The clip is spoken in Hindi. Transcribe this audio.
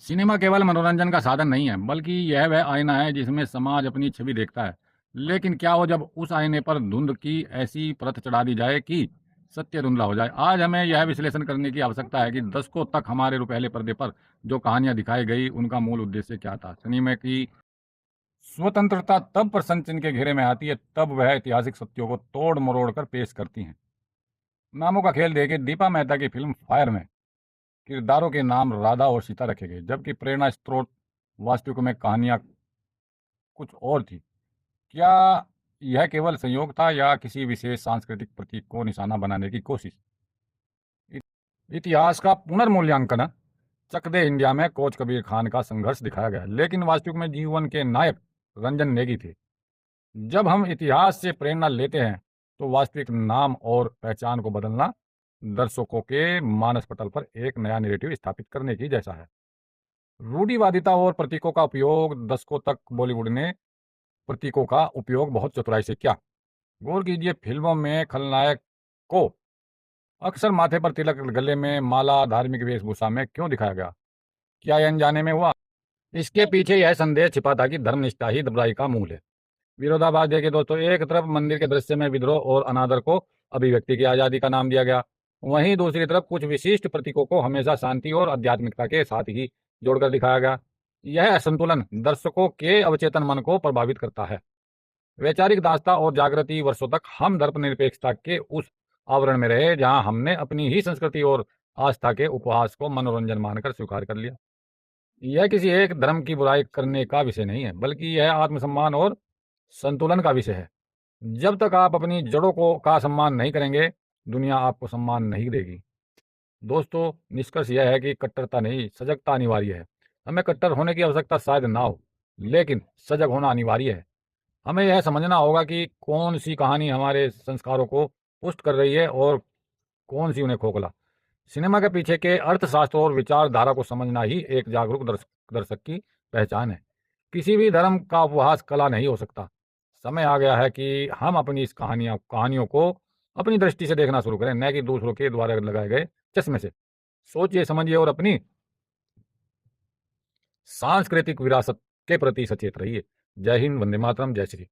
सिनेमा केवल मनोरंजन का साधन नहीं है, बल्कि यह वह आईना है जिसमें समाज अपनी छवि देखता है। लेकिन क्या हो जब उस आईने पर धुंध की ऐसी परत चढ़ा दी जाए कि सत्य धुंधला हो जाए? आज हमें यह विश्लेषण करने की आवश्यकता है कि दशकों तक हमारे रुपहले पर्दे पर जो कहानियां दिखाई गई, उनका मूल उद्देश्य क्या था। सिनेमा की स्वतंत्रता तब प्रशंसन के घेरे में आती है, तब वह ऐतिहासिक सत्यों को तोड़ मरोड़ कर पेश करती हैं। नामों का खेल देखे दीपा मेहता की फिल्म फायर में किरदारों के नाम राधा और सीता रखे गए, जबकि प्रेरणा स्रोत वास्तविक में कहानियां कुछ और थी। क्या यह केवल संयोग था या किसी विशेष सांस्कृतिक प्रतीक को निशाना बनाने की कोशिश? इतिहास का पुनर्मूल्यांकन चक दे इंडिया में कोच कबीर खान का संघर्ष दिखाया गया, लेकिन वास्तविक में जीवन के नायक रंजन नेगी थे। जब हम इतिहास से प्रेरणा लेते हैं तो वास्तविक नाम और पहचान को बदलना दर्शकों के मानस पटल पर एक नया नैरेटिव स्थापित करने की जैसा है। रूढ़िवादिता और प्रतीकों का उपयोग दशकों तक बॉलीवुड ने प्रतीकों का उपयोग बहुत चतुराई से किया। गौर कीजिए, फिल्मों में खलनायक को अक्सर माथे पर तिलक, गले में माला, धार्मिक वेशभूषा में क्यों दिखाया गया? क्या यह अनजाने में हुआ? इसके पीछे यह संदेश छिपा था कि धर्मनिष्ठा ही बुराई का मूल है। विरोधाभास देखिए दोस्तों, एक तरफ मंदिर के दृश्य में विद्रोह और अनादर को अभिव्यक्ति की आज़ादी का नाम दिया गया, वहीं दूसरी तरफ कुछ विशिष्ट प्रतीकों को हमेशा शांति और आध्यात्मिकता के साथ ही जोड़कर दिखाया गया। यह असंतुलन दर्शकों के अवचेतन मन को प्रभावित करता है। वैचारिक दासता और जागृति वर्षों तक हम धर्मनिरपेक्षता के उस आवरण में रहे जहां हमने अपनी ही संस्कृति और आस्था के उपहास को मनोरंजन मानकर स्वीकार कर लिया। यह किसी एक धर्म की बुराई करने का विषय नहीं है, बल्कि यह आत्मसम्मान और संतुलन का विषय है। जब तक आप अपनी जड़ों को का सम्मान नहीं करेंगे, दुनिया आपको सम्मान नहीं देगी। दोस्तों, निष्कर्ष यह है कि कट्टरता नहीं, सजगता अनिवार्य है। हमें कट्टर होने की आवश्यकता शायद ना हो, लेकिन सजग होना अनिवार्य है। हमें यह समझना होगा कि कौन सी कहानी हमारे संस्कारों को पुष्ट कर रही है और कौन सी उन्हें खोखला। सिनेमा के पीछे के अर्थशास्त्र और विचारधारा को समझना ही एक जागरूक दर्शक की पहचान है। किसी भी धर्म का उपहास कला नहीं हो सकता। समय आ गया है कि हम अपनी इस कहानियों को अपनी दृष्टि से देखना शुरू करें, न कि दूसरों के द्वारा लगाए गए चश्मे से। सोचिए, समझिए और अपनी सांस्कृतिक विरासत के प्रति सचेत रहिए। जय हिंद, वंदे मातरम, जय श्री